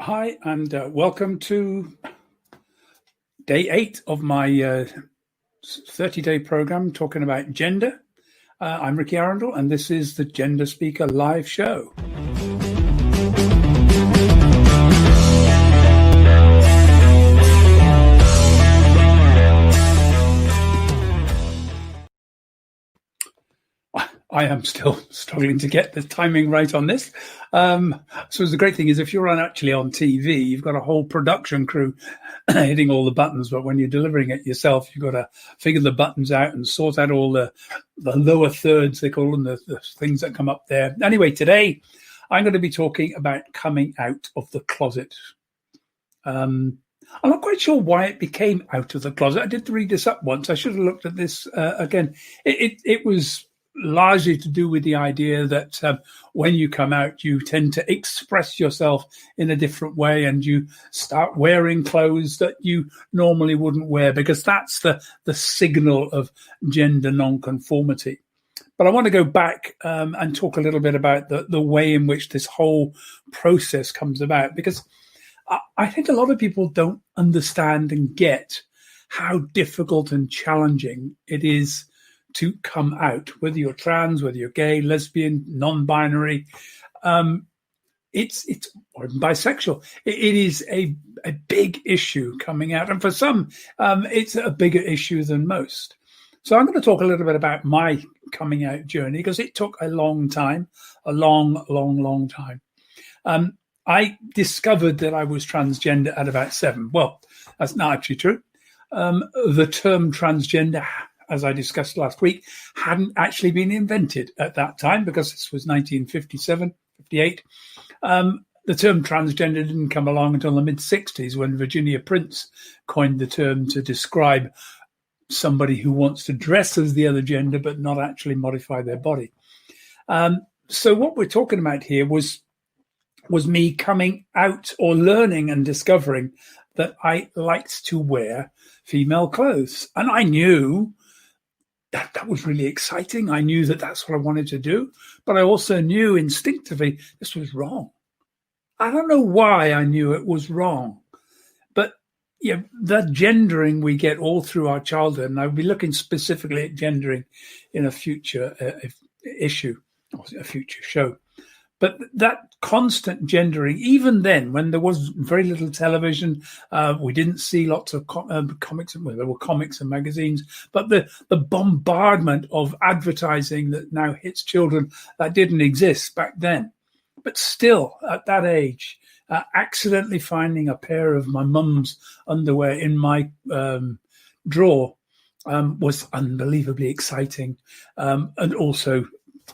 Hi, and welcome to day 8 of my 30-day program talking about gender. I'm Ricky Arundel, and this is the Gender Speaker live show. I am still struggling to get the timing right on this. So the great thing is if you're actually on TV, you've got a whole production crew hitting all the buttons. But when you're delivering it yourself, you've got to figure the buttons out and sort out all the lower thirds, they call them, the things that come up there. Anyway, today I'm going to be talking about coming out of the closet. I'm not quite sure why it became out of the closet. I did read this up once. I should have looked at this again. It was largely to do with the idea that when you come out, you tend to express yourself in a different way, and you start wearing clothes that you normally wouldn't wear, because that's the signal of gender nonconformity. But I want to go back and talk a little bit about the way in which this whole process comes about, because I think a lot of people don't understand and get how difficult and challenging it is to come out, whether you're trans, whether you're gay, lesbian, non-binary, it's or bisexual. It is a big issue coming out, and for some, it's a bigger issue than most. So I'm going to talk a little bit about my coming out journey, because it took a long time, a long time. I discovered that I was transgender at about 7. Well, that's not actually true. The term transgender, as I discussed last week, hadn't actually been invented at that time, because this was 1957, 58. The term transgender didn't come along until the mid-60s, when Virginia Prince coined the term to describe somebody who wants to dress as the other gender but not actually modify their body. So what we're talking about here was me coming out, or learning and discovering that I liked to wear female clothes. And I knew that was really exciting. I knew that that's what I wanted to do, but I also knew instinctively this was wrong. I don't know why I knew it was wrong, but yeah, the gendering we get all through our childhood, and I'll be looking specifically at gendering in a future issue or a future show. But that constant gendering, even then, when there was very little television, we didn't see lots of comics. Well, there were comics and magazines, but the bombardment of advertising that now hits children, that didn't exist back then. But still, at that age, accidentally finding a pair of my mum's underwear in my drawer was unbelievably exciting, and also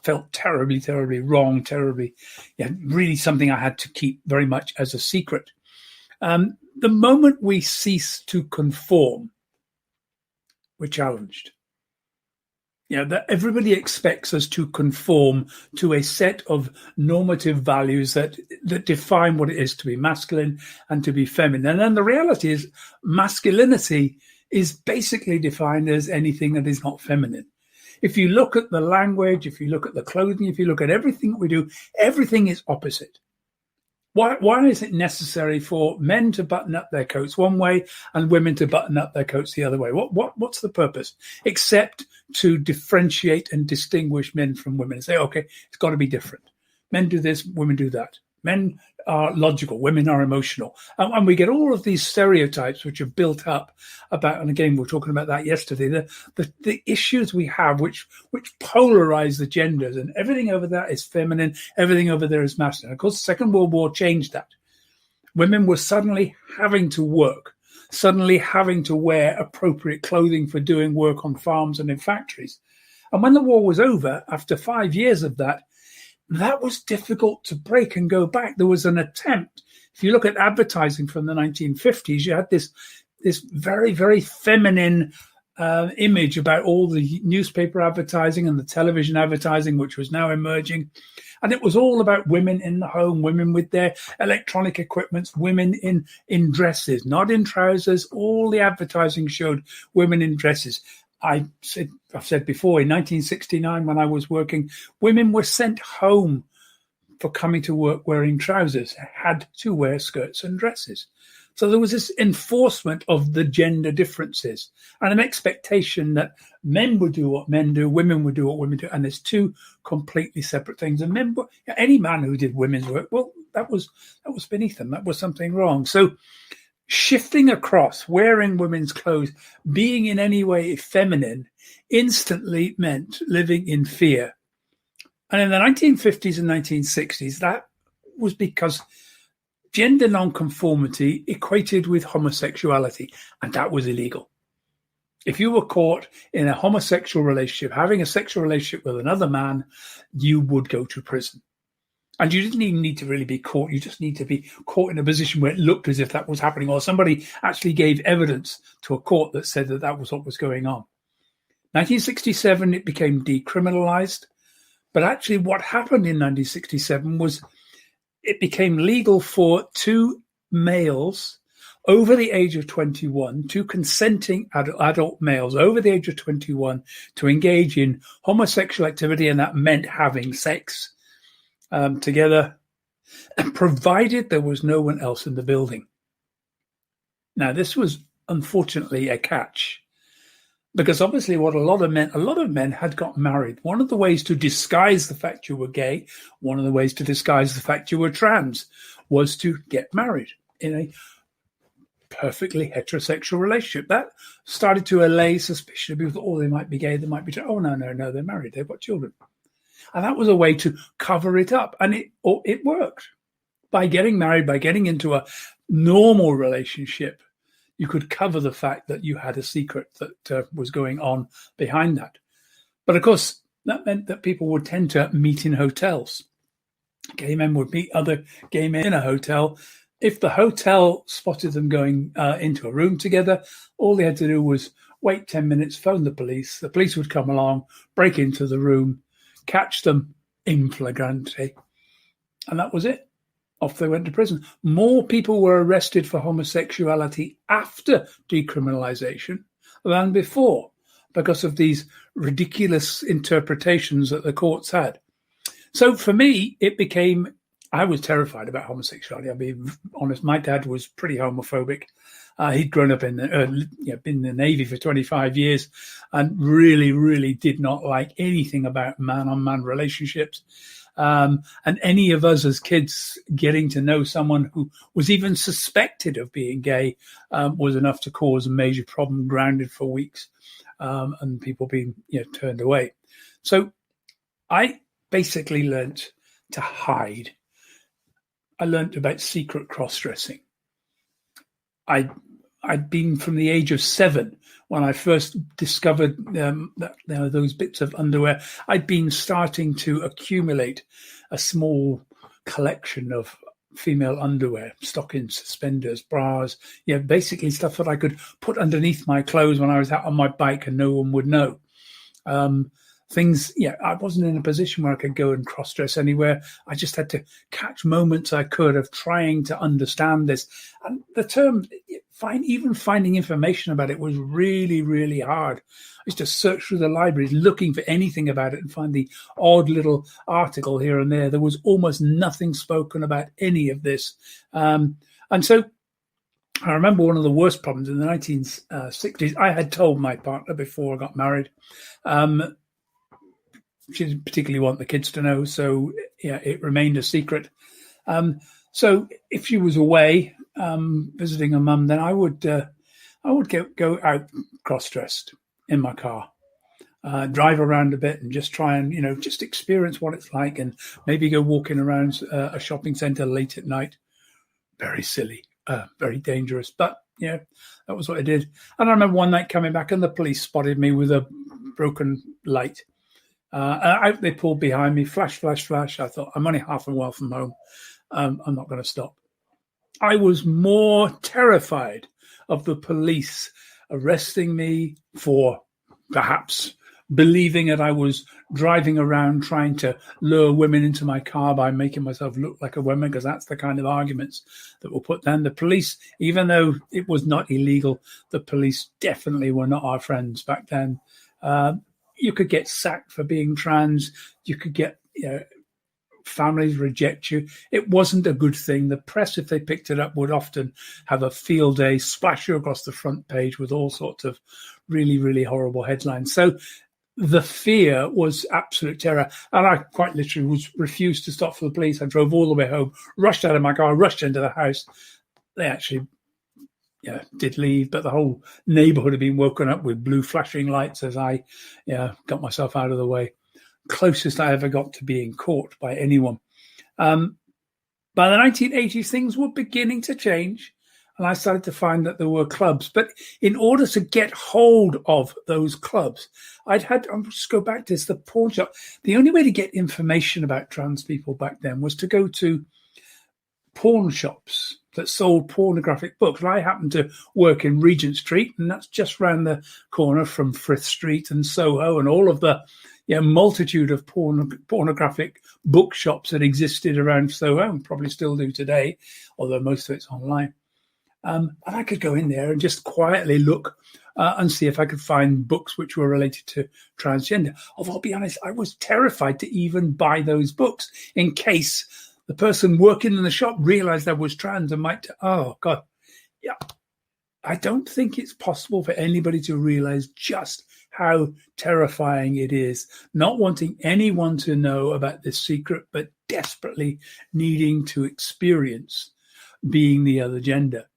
felt terribly wrong, really something I had to keep very much as a secret. The moment we cease to conform, we're challenged. That everybody expects us to conform to a set of normative values that define what it is to be masculine and to be feminine. And the reality is, masculinity is basically defined as anything that is not feminine. If you look at the language, if you look at the clothing, if you look at everything that we do, everything is opposite. Why is it necessary for men to button up their coats one way and women to button up their coats the other way? What's the purpose? Except to differentiate and distinguish men from women and say, okay, it's got to be different. Men do this, women do that. Men are logical, women are emotional. And we get all of these stereotypes which are built up about, and again, we were talking about that yesterday, the issues we have which polarize the genders, and everything over there is feminine, everything over there is masculine. Of course, the Second World War changed that. Women were suddenly having to work, suddenly having to wear appropriate clothing for doing work on farms and in factories. And when the war was over, after 5 years of that was difficult to break and go back. There was an attempt. If you look at advertising from the 1950s, you had this very, very feminine image about all the newspaper advertising and the television advertising, which was now emerging. And it was all about women in the home, women with their electronic equipments, women in dresses, not in trousers. All the advertising showed women in dresses. I've said before, in 1969, when I was working, women were sent home for coming to work wearing trousers had to wear skirts and dresses. So there was this enforcement of the gender differences and an expectation that men would do what men do, women would do what women do, and there's two completely separate things. And any man who did women's work, well, that was beneath them. That was something wrong. So shifting across, wearing women's clothes, being in any way feminine, instantly meant living in fear. And in the 1950s and 1960s, that was because gender nonconformity equated with homosexuality, and that was illegal. If you were caught in a homosexual relationship, having a sexual relationship with another man, you would go to prison. And you didn't even need to really be caught. You just need to be caught in a position where it looked as if that was happening, or somebody actually gave evidence to a court that said that that was what was going on. 1967, it became decriminalized. But actually what happened in 1967 was it became legal for two males over the age of 21, two consenting adult males over the age of 21 to engage in homosexual activity, and that meant having sex together, provided there was no one else in the building. Now, this was unfortunately a catch, because obviously what a lot of men had got married. One of the ways to disguise the fact you were gay, one of the ways to disguise the fact you were trans, was to get married in a perfectly heterosexual relationship. That started to allay suspicion. People thought, oh, they might be gay, they might be trans. Oh, no, they're married, they've got children. And that was a way to cover it up. And it worked. By getting married, by getting into a normal relationship, you could cover the fact that you had a secret that was going on behind that. But of course, that meant that people would tend to meet in hotels. Gay men would meet other gay men in a hotel. If the hotel spotted them going into a room together, all they had to do was wait 10 minutes, phone the police. The police would come along, break into the room, catch them in flagrante, and that was it. Off they went to prison. More people were arrested for homosexuality after decriminalization than before, because of these ridiculous interpretations that the courts had. So for me, I was terrified about homosexuality. I'll be honest, my dad was pretty homophobic. He'd grown up been in the Navy for 25 years and really, really did not like anything about man-on-man relationships. And any of us as kids getting to know someone who was even suspected of being gay was enough to cause a major problem, grounded for weeks, and people being turned away. So I basically learnt to hide. I learnt about secret cross-dressing. I'd been from the age of 7 when I first discovered that there were those bits of underwear. I'd been starting to accumulate a small collection of female underwear, stockings, suspenders, bras, basically stuff that I could put underneath my clothes when I was out on my bike and no one would know. I wasn't in a position where I could go and cross-dress anywhere. I just had to catch moments I could of trying to understand this. And the term, even finding information about it was really, really hard. I used to search through the libraries looking for anything about it and find the odd little article here and there. There was almost nothing spoken about any of this. And so I remember one of the worst problems in the 1960s. I had told my partner before I got married, she didn't particularly want the kids to know, so it remained a secret. So if she was away visiting her mum, then I would go out cross-dressed in my car, drive around a bit and just try and just experience what it's like, and maybe go walking around a shopping centre late at night. Very silly, very dangerous, but that was what I did. And I remember one night coming back and the police spotted me with a broken light. Out they pulled behind me, flash, flash, flash. I thought, I'm only half a mile from home. I'm not going to stop. I was more terrified of the police arresting me for perhaps believing that I was driving around trying to lure women into my car by making myself look like a woman, because that's the kind of arguments that were put down. The police, even though it was not illegal, the police definitely were not our friends back then. You could get sacked for being trans. You could get families reject you. It wasn't a good thing. The press, if they picked it up, would often have a field day, splash you across the front page with all sorts of really, really horrible headlines. So the fear was absolute terror. And I quite literally refused to stop for the police. I drove all the way home, rushed out of my car, rushed into the house. They actually did leave, but the whole neighborhood had been woken up with blue flashing lights as I got myself out of the way. Closest I ever got to being caught by anyone. By the 1980s, things were beginning to change, and I started to find that there were clubs. But in order to get hold of those clubs, I'll just go back to this, the pawn shop. The only way to get information about trans people back then was to go to pawn shops that sold pornographic books. And I happened to work in Regent Street, and that's just round the corner from Frith Street and Soho and all of the multitude of pornographic bookshops that existed around Soho and probably still do today, although most of it's online. And I could go in there and just quietly look and see if I could find books which were related to transgender. Although I'll be honest, I was terrified to even buy those books in case the person working in the shop realized I was trans and might, oh God. Yeah. I don't think it's possible for anybody to realize just how terrifying it is, not wanting anyone to know about this secret, but desperately needing to experience being the other gender.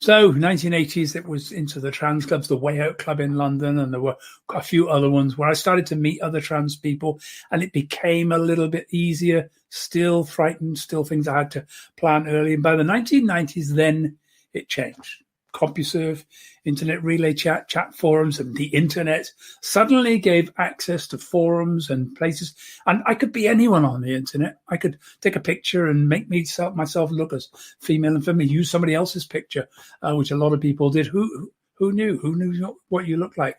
So 1980s, it was into the trans clubs, the Way Out Club in London, and there were a few other ones where I started to meet other trans people, and it became a little bit easier, still frightened, still things I had to plan early. And by the 1990s, then it changed. CompuServe, Internet Relay Chat forums, and the internet suddenly gave access to forums and places. And I could be anyone on the internet. I could take a picture and make myself look as female and feminine, use somebody else's picture, which a lot of people did. Who knew? Who knew what you looked like?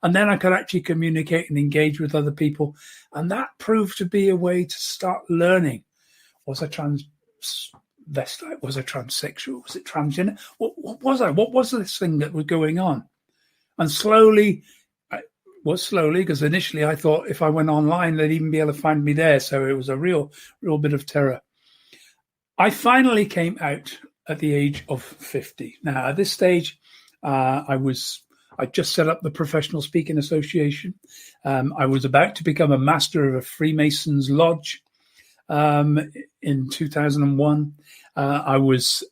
And then I could actually communicate and engage with other people. And that proved to be a way to start learning. Was I transvestite? Was I transsexual? Was it transgender? What was I? What was this thing that was going on? And slowly, because initially I thought if I went online, they'd even be able to find me there. So it was a real bit of terror. I finally came out at the age of 50. Now, at this stage, I just set up the Professional Speaking Association. I was about to become a master of a Freemasons Lodge. In 2001, I was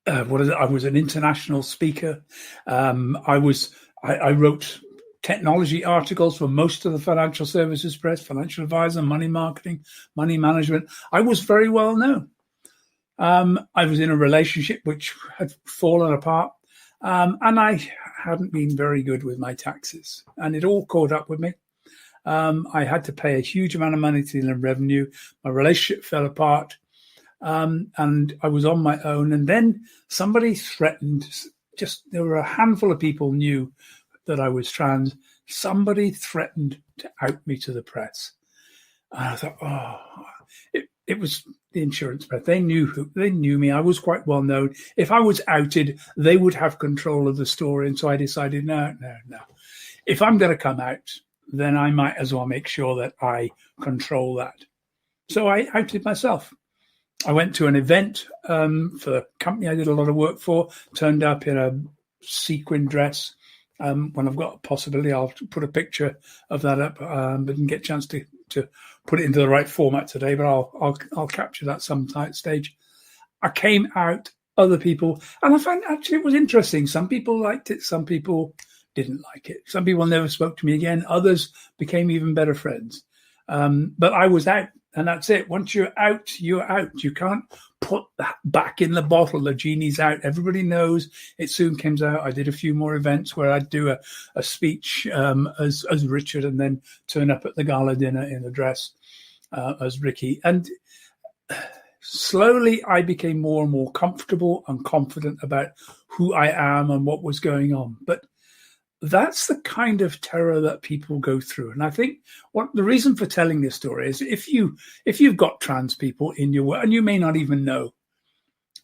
I was an international speaker. I wrote technology articles for most of the financial services press, financial advisor, money marketing, money management. I was very well known. I was in a relationship which had fallen apart, and I hadn't been very good with my taxes, and it all caught up with me. I had to pay a huge amount of money to the revenue. My relationship fell apart, and I was on my own. And then somebody threatened, there were a handful of people knew that I was trans. Somebody threatened to out me to the press. And I thought, it was the insurance press. They knew me. I was quite well known. If I was outed, they would have control of the story. And so I decided, no. If I'm going to come out, then I might as well make sure that I control that. So I outed myself. I went to an event for the company I did a lot of work for, turned up in a sequin dress. When I've got a possibility, I'll put a picture of that up, but didn't get a chance to put it into the right format today, but I'll capture that some stage. I came out, other people, and I found actually it was interesting. Some people liked it, some people didn't like it. Some people never spoke to me again. Others became even better friends. But I was out, and that's it. Once you're out, you're out. You can't put that back in the bottle. The genie's out. Everybody knows. It soon comes out. I did a few more events where I'd do a speech as Richard and then turn up at the gala dinner in a dress as Ricky. And slowly I became more and more comfortable and confident about who I am and what was going on. But that's the kind of terror that people go through. And I think the reason for telling this story is if you've got trans people in your work, and you may not even know,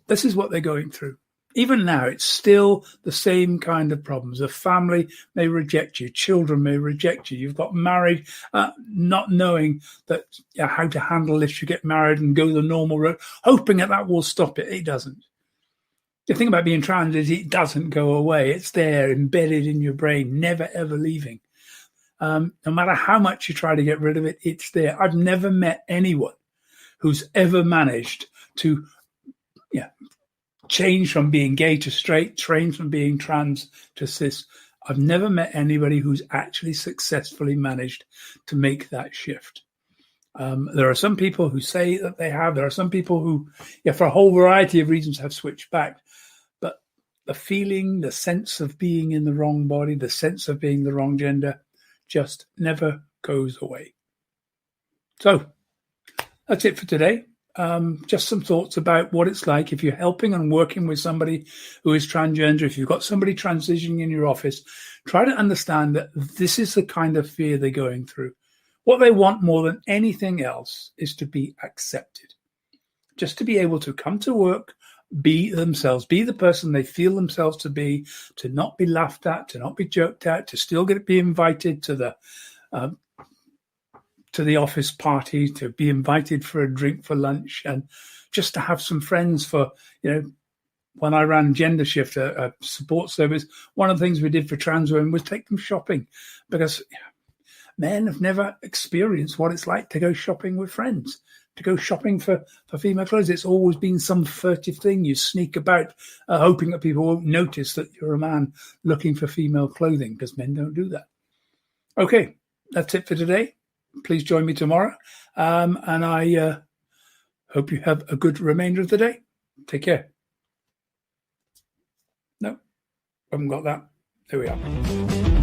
this is what they're going through. even now, it's still the same kind of problems. A family may reject you. Children may reject you. You've got married, not knowing that how to handle if you get married and go the normal route, hoping that will stop it. It doesn't. The thing about being trans is it doesn't go away. It's there, embedded in your brain, never, ever leaving. No matter how much you try to get rid of it, it's there. I've never met anyone who's ever managed to change from being gay to straight, change from being trans to cis. I've never met anybody who's actually successfully managed to make that shift. There are some people who say that they have. There are some people who, for a whole variety of reasons, have switched back. But the feeling, the sense of being in the wrong body, the sense of being the wrong gender just never goes away. So that's it for today. Just some thoughts about what it's like if you're helping and working with somebody who is transgender. If you've got somebody transitioning in your office, try to understand that this is the kind of fear they're going through. What they want more than anything else is to be accepted, just to be able to come to work, be themselves, be the person they feel themselves to be, to not be laughed at, to not be joked at, to still be invited to the office party, to be invited for a drink for lunch, and just to have some friends for, when I ran Gender Shift, a support service, one of the things we did for trans women was take them shopping, because men have never experienced what it's like to go shopping with friends, to go shopping for female clothes. It's always been some furtive thing. You sneak about hoping that people won't notice that you're a man looking for female clothing, because men don't do that. Okay, that's it for today. Please join me tomorrow. And I hope you have a good remainder of the day. Take care. No, haven't got that. There we are.